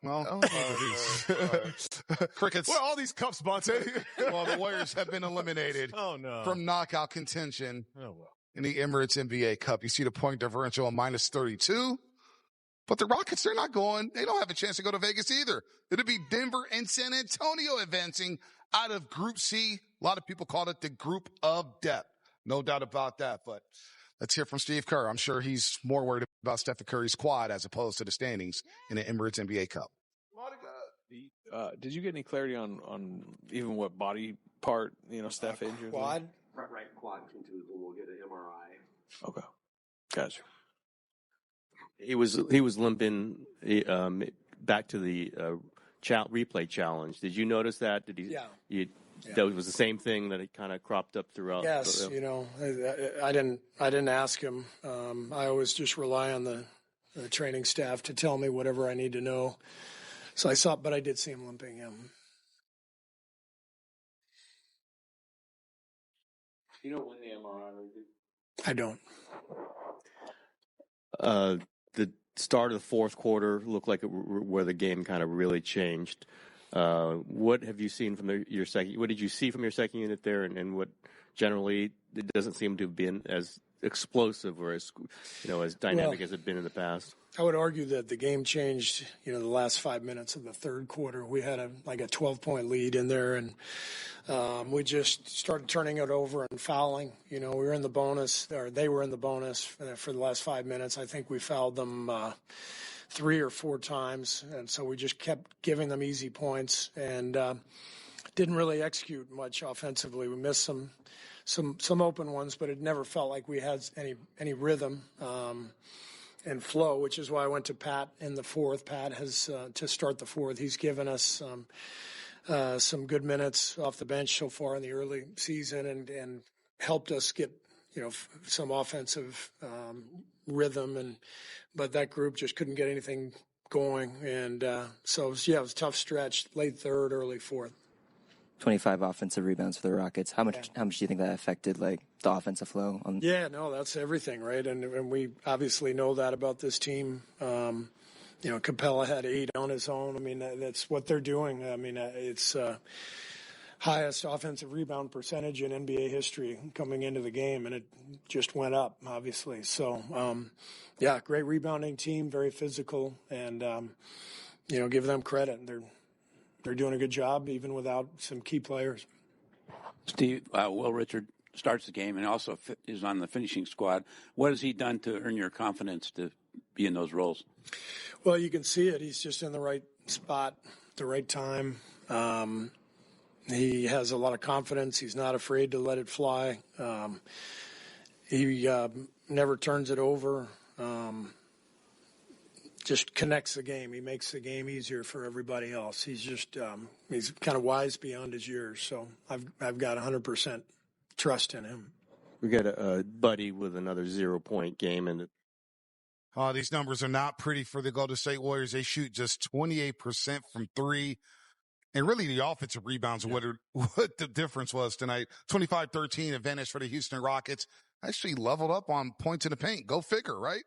Well, Crickets. Where are all these cups, Bonte? Well, the Warriors have been eliminated from knockout contention in the Emirates NBA Cup. You see the point differential on -32. But the Rockets, they're not going. They don't have a chance to go to Vegas either. It'll be Denver and San Antonio advancing out of Group C. A lot of people call it the Group of Death. No doubt about that. But let's hear from Steve Kerr. I'm sure he's more worried about Stephen Curry's quad as opposed to the standings in the Emirates NBA Cup. Did you get any clarity on even what body part, Steph injured? Quad? Right quad contusion. We'll get an MRI. Okay. Gotcha. He was limping back to the replay challenge. Did you notice that? Did he? Yeah. That was the same thing that it kind of cropped up throughout. Yes, I didn't ask him. I always just rely on the training staff to tell me whatever I need to know. So but I did see him limping. You know when the MRI will be? I don't. The start of the fourth quarter looked like where the game kind of really changed. What have you seen from your second? What did you see from your second unit there, and what generally it doesn't seem to have been as explosive or as as dynamic as it's been in the past? I would argue that the game changed. The last 5 minutes of the third quarter, we had a 12-point lead in there, and we just started turning it over and fouling. We were in the bonus, or they were in the bonus for the last 5 minutes. I think we fouled them 3 or 4 times, and so we just kept giving them easy points and didn't really execute much offensively. We missed some open ones, but it never felt like we had any rhythm and flow, which is why I went to Pat in the fourth. Pat has to start the fourth. He's given us some good minutes off the bench so far in the early season and helped us get some offensive rhythm, but that group just couldn't get anything going, and so it was a tough stretch, late third, early fourth. 25 offensive rebounds for the Rockets. How much do you think that affected the offensive flow? Yeah, no, that's everything, right? And we obviously know that about this team. Capella had 8 on his own. I mean, that's what they're doing. I mean, it's highest offensive rebound percentage in NBA history coming into the game, and it just went up, obviously. So, great rebounding team, very physical, and give them credit. They're doing a good job even without some key players. Steve, Will Richard starts the game and also is on the finishing squad. What has he done to earn your confidence to be in those roles? Well, you can see it. He's just in the right spot at the right time. He has a lot of confidence. He's not afraid to let it fly. He never turns it over. Just connects the game. He makes the game easier for everybody else. He's just he's kind of wise beyond his years. So I've got 100% trust in him. We got a buddy with another 0-point game, and these numbers are not pretty for the Golden State Warriors. They shoot just 28% from 3. And really the offensive rebounds are what the difference was tonight. 25-13 advantage for the Houston Rockets. Actually leveled up on points in the paint. Go figure, right?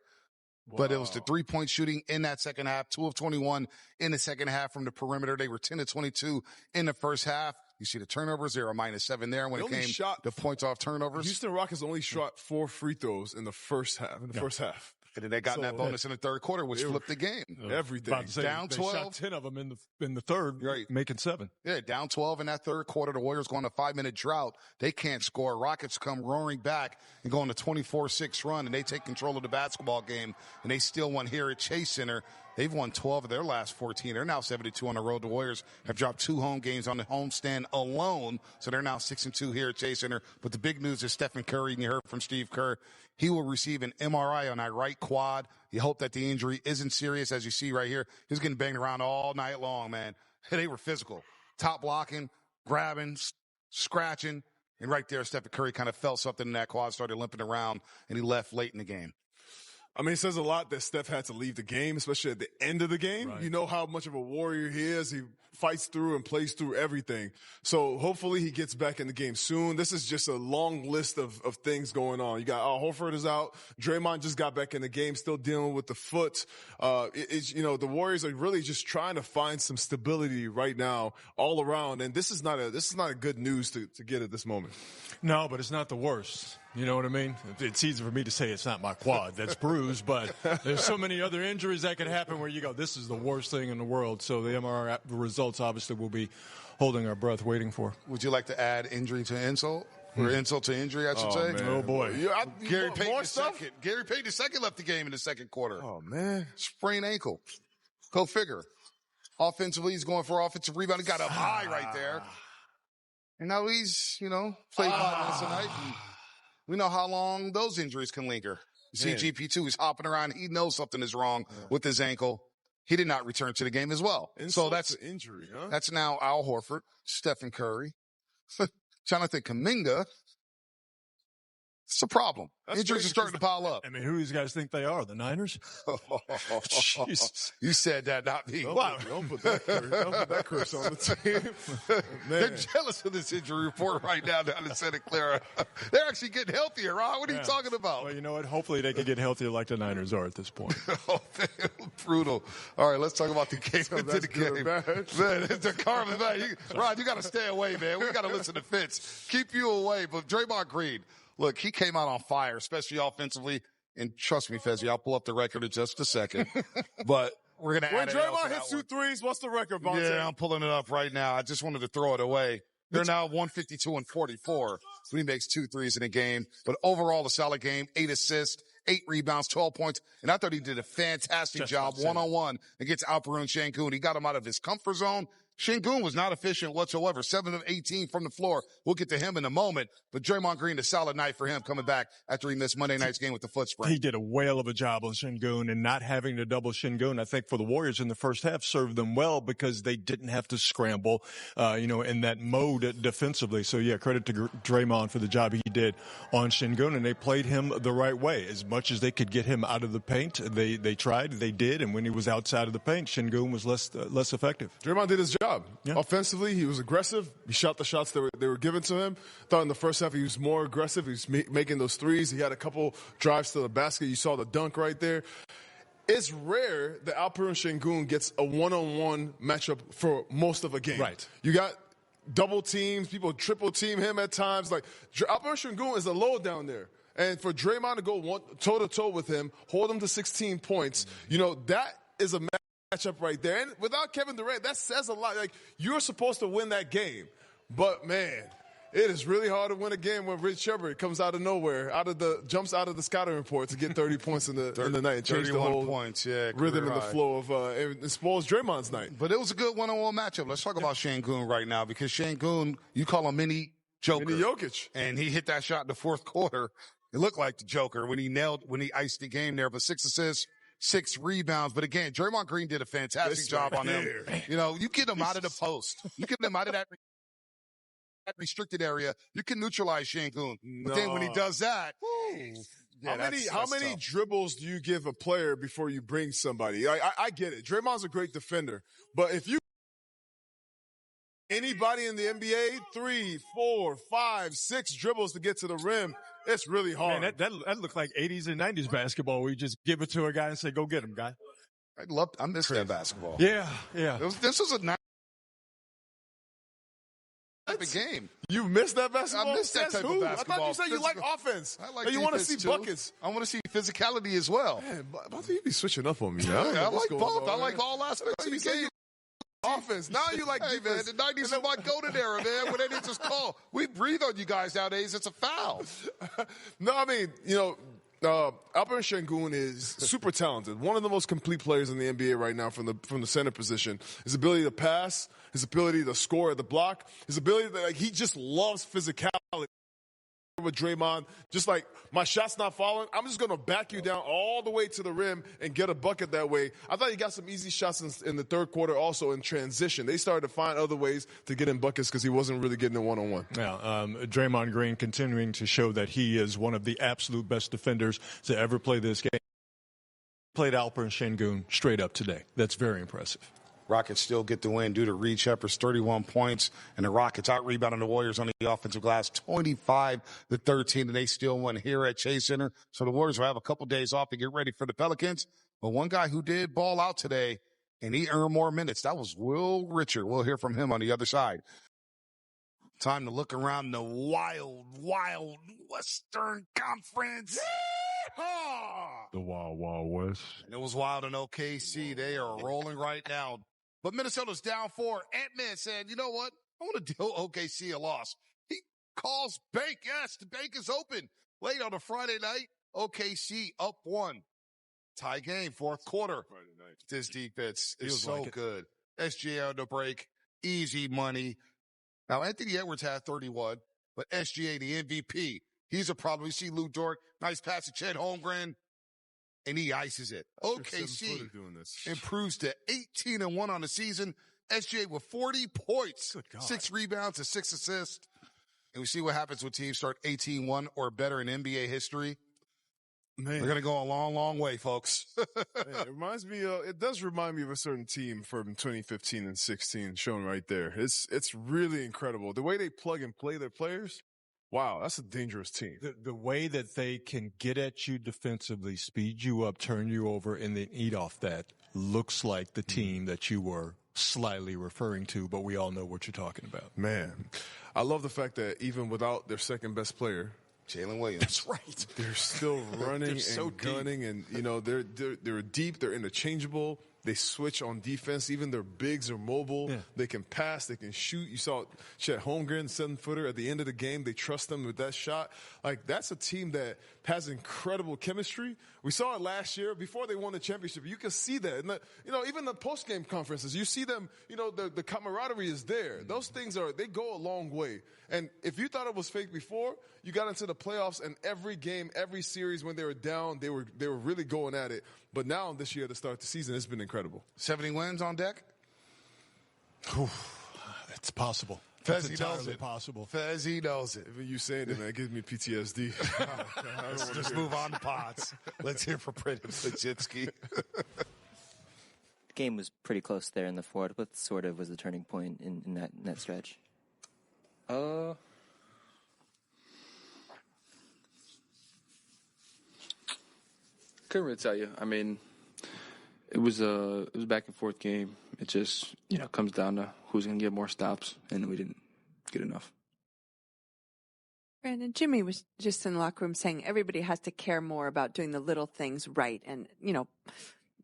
Wow. But it was the 3-point shooting in that second half. 2 of 21 in the second half from the perimeter. They were 10 of 22 in the first half. You see the turnovers, they were -7 there when it came to points off turnovers. Houston Rockets only shot 4 free throws in the first half. And then they got that bonus in the third quarter, which flipped the game. Everything. Down 12. They shot 10 of them in the third, making 7. Yeah, down 12 in that third quarter. The Warriors go on a 5-minute drought. They can't score. Rockets come roaring back and go on a 24-6 run, and they take control of the basketball game, and they still won here at Chase Center. They've won 12 of their last 14. They're now 72 on the road. The Warriors have dropped 2 home games on the homestand alone, so they're now 6-2 here at Chase Center. But the big news is Stephen Curry, and you heard from Steve Kerr. He will receive an MRI on that right quad. You hope that the injury isn't serious, as you see right here. He was getting banged around all night long, man. They were physical. Top blocking, grabbing, scratching. And right there, Stephen Curry kind of felt something in that quad, started limping around, and he left late in the game. I mean, it says a lot that Steph had to leave the game, especially at the end of the game. Right. You know how much of a warrior he is. He fights through and plays through everything. So hopefully he gets back in the game soon. This is just a long list of things going on. You got Horford is out. Draymond just got back in the game, still dealing with the foot. The Warriors are really just trying to find some stability right now all around. And this is not a good news to get at this moment. No, but it's not the worst. You know what I mean? It's easy for me to say it's not my quad that's bruised, but there's so many other injuries that could happen where you go, this is the worst thing in the world. So the MRI results obviously will be holding our breath waiting for. Would you like to add injury to insult? Or insult to injury, I should say. Man. Oh, boy. Gary Payton II left the game in the second quarter. Oh, man. Sprained ankle. Go figure. Offensively, he's going for offensive rebound. He got up high right there. And now he's, played 5 minutes a night. And we know how long those injuries can linger. You see GP2, he's hopping around. He knows something is wrong with his ankle. He did not return to the game as well. So that's an injury, huh? That's now Al Horford, Stephen Curry, Jonathan Kuminga. It's a problem. Injuries are starting to pile up. I mean, who do these guys think they are? The Niners? You said that, not me. Don't put that curse on the team. They're jealous of this injury report right now down in Santa Clara. They're actually getting healthier, Ron. What are you talking about? Well, you know what? Hopefully they can get healthier like the Niners are at this point. Brutal. All right, let's talk about the game into the game. Man, the karma, man. Ron, you got to stay away, man. We got to listen to Fitz. Keep you away. But Draymond Green, look, he came out on fire, especially offensively. And trust me, Fezzi, I'll pull up the record in just a second. But we're going to add it. When Draymond hits 2 threes, what's the record, Vontae? Yeah, I'm pulling it up right now. I just wanted to throw it away. They're now 152 and 44. So he makes 2 threes in a game. But overall, a solid game. 8 assists, 8 rebounds, 12 points. And I thought he did a fantastic job one-on-one against Alperen Sengun. He got him out of his comfort zone. Sengun was not efficient whatsoever. 7 of 18 from the floor. We'll get to him in a moment. But Draymond Green, a solid night for him coming back after he missed Monday night's game with the foot sprain. He did a whale of a job on Sengun, and not having to double Sengun, I think for the Warriors in the first half served them well because they didn't have to scramble, in that mode defensively. So yeah, credit to Draymond for the job he did on Sengun, and they played him the right way. As much as they could get him out of the paint, they tried, they did, and when he was outside of the paint, Sengun was less effective. Draymond did his job. Yeah. Offensively, he was aggressive. He shot the shots that they were given to him. Thought in the first half he was more aggressive. He was making those threes. He had a couple drives to the basket. You saw the dunk right there. It's rare that Alperen Sengun gets a one-on-one matchup for most of a game. Right. You got double teams. People triple team him at times. Like Alperen Sengun is a low down there. And for Draymond to go toe-to-toe with him, hold him to 16 points, that is a matchup right there. And without Kevin Durant, that says a lot. Like, you're supposed to win that game. But, man, it is really hard to win a game when Reed Sheppard comes out of nowhere, jumps out of the scouting report to get 30 points in the night and change the whole rhythm and the flow of and spoils Draymond's night. But it was a good one-on-one matchup. Let's talk about Sengun right now, because Sengun, you call him mini Joker. Mini Jokic. And he hit that shot in the fourth quarter. It looked like the Joker when he iced the game there, but 6 assists. 6 rebounds. But again, Draymond Green did a fantastic job on him. You get him out of the post. You get him out of that restricted area. You can neutralize Sengun. But then when he does that, how many dribbles do you give a player before you bring somebody? I get it. Draymond's a great defender. But if anybody in the NBA, 3, 4, 5, 6 dribbles to get to the rim, it's really hard. Man, that looked like 80s and 90s basketball where you just give it to a guy and say, go get him, guy. I missed that basketball. Yeah. This was a nice type of game. You missed that basketball? I missed that type of basketball. I thought you said you like offense. I like you want to see buckets. I want to see physicality as well. Man, but you be switching up on me. I like both. I like all aspects of the game. Offense. Now you like defense. Man, the 90s is my golden era, man. When they didn't just call. We breathe on you guys nowadays. It's a foul. No, I mean, Alperen Sengun is super talented. One of the most complete players in the NBA right now from the center position. His ability to pass, his ability to score at the block, his ability that he just loves physicality. With Draymond, just like my shot's not falling, I'm just going to back you down all the way to the rim and get a bucket that way. I thought he got some easy shots in the third quarter also in transition. They started to find other ways to get in buckets because he wasn't really getting it one-on-one. Yeah, Draymond Green continuing to show that he is one of the absolute best defenders to ever play this game. Played Alperen Sengun straight up today. That's very impressive. Rockets still get the win due to Reed Sheppard's 31 points, and the Rockets out-rebounding the Warriors on the offensive glass 25-13, and they still won here at Chase Center. So the Warriors will have a couple days off to get ready for the Pelicans. But one guy who did ball out today, and he earned more minutes, that was Will Richard. We'll hear from him on the other side. Time to look around the wild Western Conference. The Wild Wild West. And it was wild in OKC. They are rolling right now. But Minnesota's down 4. Ant-Man said, you know what? I want to deal OKC a loss. He calls bank. Yes, the bank is open. Late on a Friday night, OKC up 1. Tie game, fourth quarter. Friday night. This defense is so like it. good. SGA on the break. Easy money. Now, Anthony Edwards had 31, but SGA, the MVP, he's a problem. You see Lou Dort, nice pass to Chet Holmgren, and he ices it. OKC improves to 18-1 on the season. SGA with 40 points, 6 rebounds and 6 assists. And we see what happens when teams start 18-1 or better in NBA history. Man. We're going to go a long, long way, folks. It does remind me of a certain team from 2015 and 16 shown right there. It's really incredible. The way they plug and play their players, wow, that's a dangerous team. The way that they can get at you defensively, speed you up, turn you over, and then eat off that looks like the team that you were slightly referring to, but we all know what you're talking about. Man, I love the fact that even without their second best player, Jalen Williams. That's right. they're still running and so gunning, and they're deep. They're interchangeable. They switch on defense. Even their bigs are mobile. Yeah. They can pass. They can shoot. You saw Chet Holmgren, 7-footer, at the end of the game. They trust them with that shot. Like, that's a team that has incredible chemistry. We saw it last year before they won the championship. You can see that. And even the post-game conferences, you see them, the camaraderie is there. Those things they go a long way. And if you thought it was fake before, you got into the playoffs, and every game, every series when they were down, they were really going at it. But now this year to start the season, it's been incredible. 70 wins on deck? It's possible. Fezzi knows it. Possible. Fezzi knows it. Even you saying it, man, it gives me PTSD. Let's just move on to pods. Let's hear from Podziemski. The game was pretty close there in the fourth. What sort of was the turning point in that stretch? Couldn't really tell you. I mean, it was a back and forth game. It just comes down to who's going to get more stops, and we didn't get enough. Brandon, Jimmy was just in the locker room saying everybody has to care more about doing the little things right and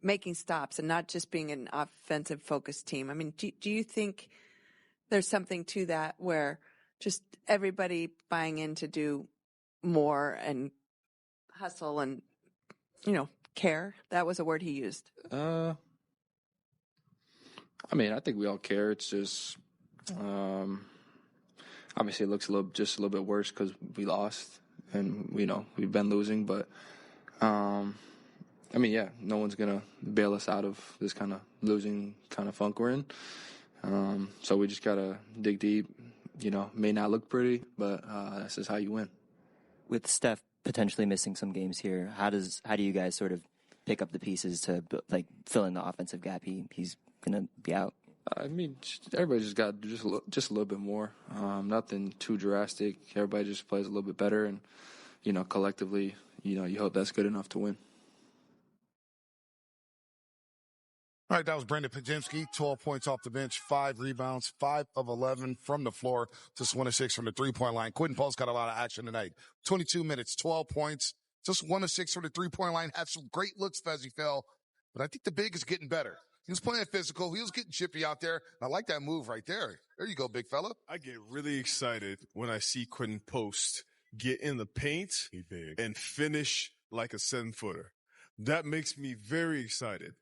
making stops and not just being an offensive focused team. I mean, do you think there's something to that where just everybody buying in to do more and hustle and care? That was a word he used. I mean, I think we all care. It's just, obviously it looks just a little bit worse because we lost and we've been losing, but, I mean, yeah, no one's going to bail us out of this kind of losing kind of funk we're in. So we just got to dig deep, may not look pretty, but, that's just how you win. With Steph potentially missing some games here, how do you guys sort of pick up the pieces to fill in the offensive gap? He's gonna be out. I mean, everybody just got just a little bit more. Nothing too drastic. Everybody just plays a little bit better, and collectively, you hope that's good enough to win. All right, that was Brandon Podziemski, 12 points off the bench, 5 rebounds, 5 of 11 from the floor, just 1 of 6 from the three-point line. Quinton Post got a lot of action tonight. 22 minutes, 12 points, just 1 of 6 from the three-point line. Had some great looks, Fezzi fell, but I think the big is getting better. He was playing physical. He was getting chippy out there. I like that move right there. There you go, big fella. I get really excited when I see Quinton Post get in the paint and finish like a 7-footer. That makes me very excited.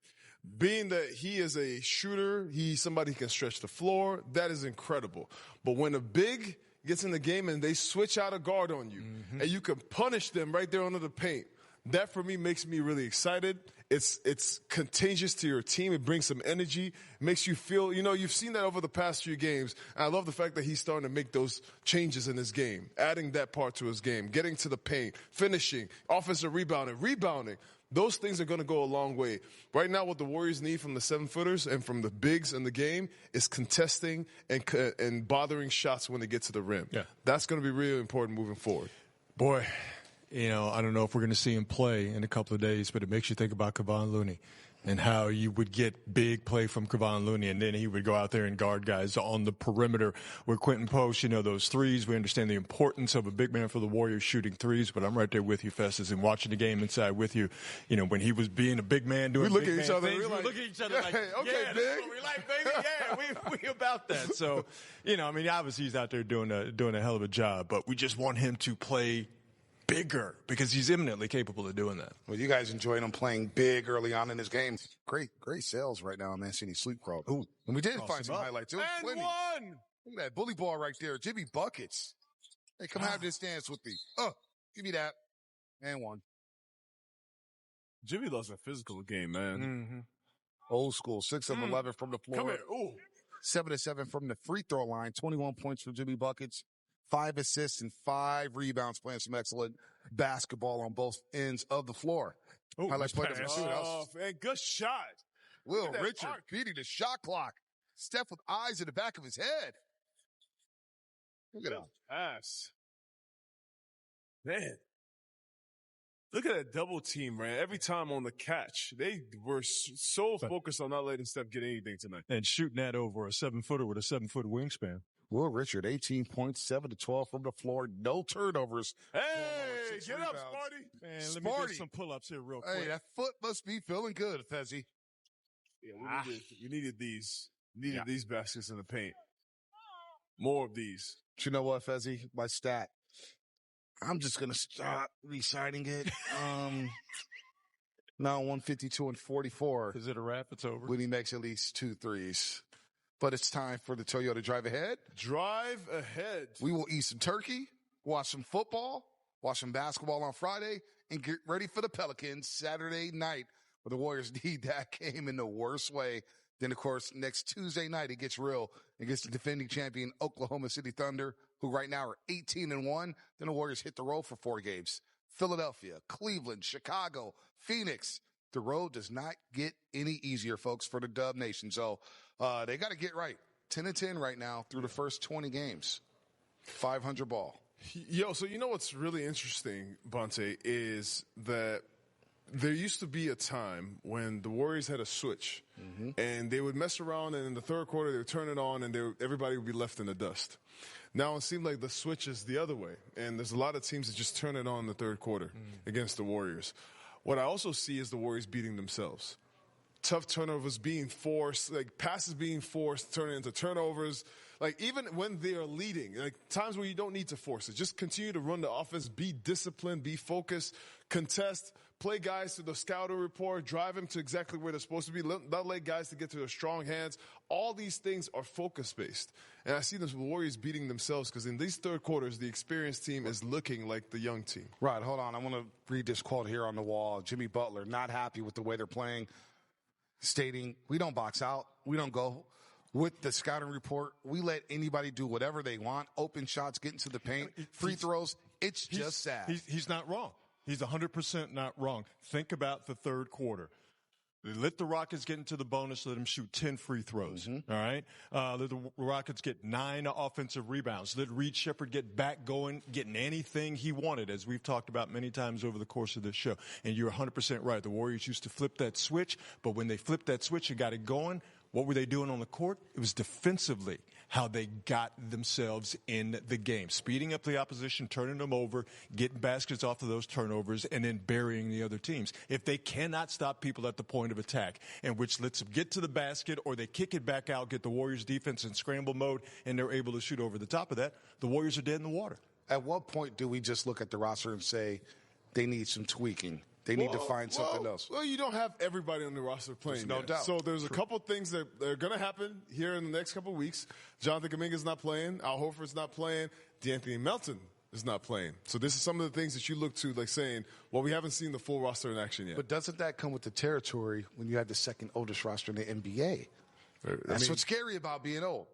Being that he is a shooter, he's somebody who can stretch the floor, that is incredible. But when a big gets in the game and they switch out a guard on you, and you can punish them right there under the paint, that for me makes me really excited. It's contagious to your team. It brings some energy. It makes you feel, you've seen that over the past few games. And I love the fact that he's starting to make those changes in his game, adding that part to his game, getting to the paint, finishing, offensive rebounding. Those things are going to go a long way. Right now, what the Warriors need from the 7-footers and from the bigs in the game is contesting and bothering shots when they get to the rim. Yeah. That's going to be really important moving forward. Boy, I don't know if we're going to see him play in a couple of days, but it makes you think about Kevon Looney and how you would get big play from Kevon Looney, and then he would go out there and guard guys on the perimeter with Quinton Post. Those threes. We understand the importance of a big man for the Warriors shooting threes, but I'm right there with you, Festus, and watching the game inside with you. When he was being a big man doing big man things, we look at each other like, okay, yeah, big. that's what we like, baby. Yeah, we about that. So, obviously he's out there doing a hell of a job, but we just want him to play bigger because he's eminently capable of doing that. Well, you guys enjoyed him playing big early on in his game. Great sales right now on Mancini Sleep Crawl. Ooh, and we did find some highlights. It was plenty. One. Look at that bully ball right there. Jimmy Buckets. Hey, come have this dance with me. Give me that. And one. Jimmy loves a physical game, man. Mm-hmm. Old school. 6 of 11 from the floor. Come here. Ooh. 7 of 7 from the free throw line. 21 points from Jimmy Buckets. 5 assists and 5 rebounds, playing some excellent basketball on both ends of the floor. Highlights play doesn't shoot. Man, good shot. Will Richard beating the shot clock. Steph with eyes in the back of his head. Look at that pass. Man. Look at that double team, man. Every time on the catch, they were so focused on not letting Steph get anything tonight. And shooting that over a 7-footer with a 7-foot wingspan. Will Richard, 18 points, 7 to 12 from the floor, no turnovers. Hey, get up, Sparty. Man, let me get some pull-ups here real quick. Hey, that foot must be feeling good, Fezzi. Yeah, we needed these. These baskets in the paint. More of these. But you know what, Fezzi? My stat. I'm just going to stop reciting it. Now 152 and 44. Is it a wrap? It's over. When he makes at least 2 threes. But it's time for the Toyota Drive Ahead. Drive ahead. We will eat some turkey, watch some football, watch some basketball on Friday, and get ready for the Pelicans Saturday night, where the Warriors need that game in the worst way. Then, of course, next Tuesday night, it gets real against the defending champion Oklahoma City Thunder, who right now are 18-1. Then the Warriors hit the road for 4 games. Philadelphia, Cleveland, Chicago, Phoenix. The road does not get any easier, folks, for the Dub Nation. So they got to get right. 10-10 right now through the first 20 games. 500 ball. Yo, so you know what's really interesting, Bonte, is that there used to be a time when the Warriors had a switch, and they would mess around, and in the third quarter they would turn it on, and everybody would be left in the dust. Now it seems like the switch is the other way, and there's a lot of teams that just turn it on in the third quarter against the Warriors. What I also see is the Warriors beating themselves. Tough turnovers being forced, like passes being forced, turning into turnovers. Like even when they are leading, like times where you don't need to force it, just continue to run the offense, be disciplined, be focused, contest, play guys to the scouting report, drive them to exactly where they're supposed to be, not let guys to get to their strong hands. All these things are focus-based. And I see the Warriors beating themselves because in these third quarters, the experienced team is looking like the young team. Right, hold on. I want to read this quote here on the wall. Jimmy Butler, not happy with the way they're playing, stating, we don't box out. We don't go with the scouting report. We let anybody do whatever they want. Open shots, get into the paint, free throws. It's just sad. He's not wrong. He's 100% not wrong. Think about the third quarter. They let the Rockets get into the bonus, let them shoot 10 free throws. All right? Let the Rockets get 9 offensive rebounds. Let Reed Sheppard get back going, getting anything he wanted, as we've talked about many times over the course of this show. And you're 100% right. The Warriors used to flip that switch, but when they flipped that switch and got it going, what were they doing on the court? It was defensively how they got themselves in the game. Speeding up the opposition, turning them over, getting baskets off of those turnovers, and then burying the other teams. If they cannot stop people at the point of attack, and which lets them get to the basket or they kick it back out, get the Warriors defense in scramble mode, and they're able to shoot over the top of that, the Warriors are dead in the water. At what point do we just look at the roster and say they need some tweaking? They need to find something else. Well, you don't have everybody on the roster playing. There's no doubt. So there's a couple things that are going to happen here in the next couple of weeks. Jonathan Kuminga's not playing. Al Horford's not playing. DeAnthony Melton is not playing. So this is some of the things that you look to, like saying, well, we haven't seen the full roster in action yet. But doesn't that come with the territory when you have the second oldest roster in the NBA? That's what's scary about being old.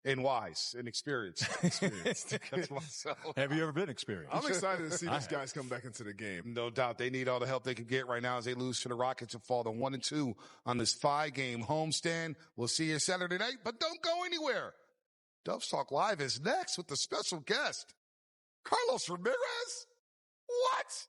and wise and experienced. That's myself. Have you ever been experienced? I'm excited to see these guys come back into the game. No doubt. They need all the help they can get right now as they lose to the Rockets and fall to 1-2 on this 5-game homestand. We'll see you Saturday night, but don't go anywhere. Doves Talk Live is next with the special guest, Carlos Ramirez. What?